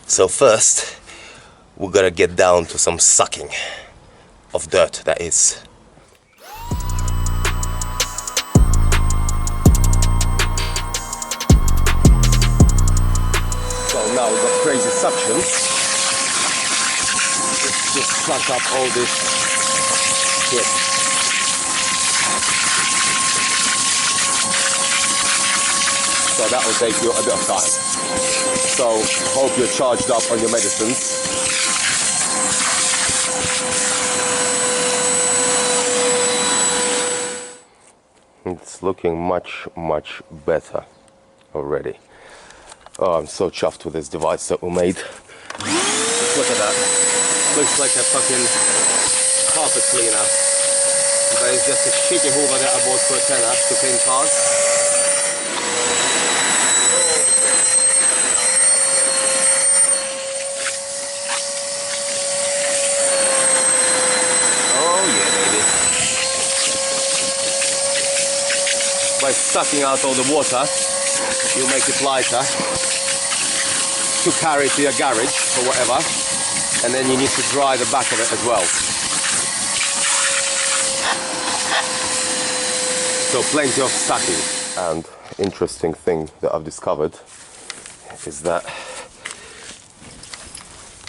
So first, we're gonna get down to some sucking of dirt, that is. So now we've got crazy suction. Let's just suck up all this shit. So that will take you a bit of time. So hope you're charged up on your medicines. It's looking much better already. Oh, I'm so chuffed with this device that we made. Just look at that. Looks like a fucking carpet cleaner. But it's just a shitty hoover that I bought for a tenner to clean cars. Oh yeah, baby. By sucking out all the water, you make it lighter to carry to your garage or whatever, and then you need to dry the back of it as well. So plenty of sucking. And interesting thing that I've discovered is that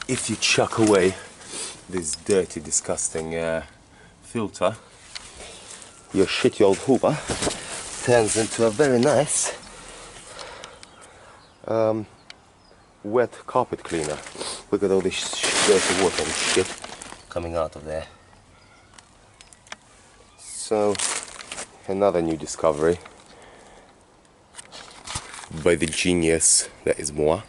if you chuck away this dirty, disgusting filter, your shitty old hoover turns into a very nice wet carpet cleaner. Look at all this dirty water and shit coming out of there. So, another new discovery by the genius that is moi.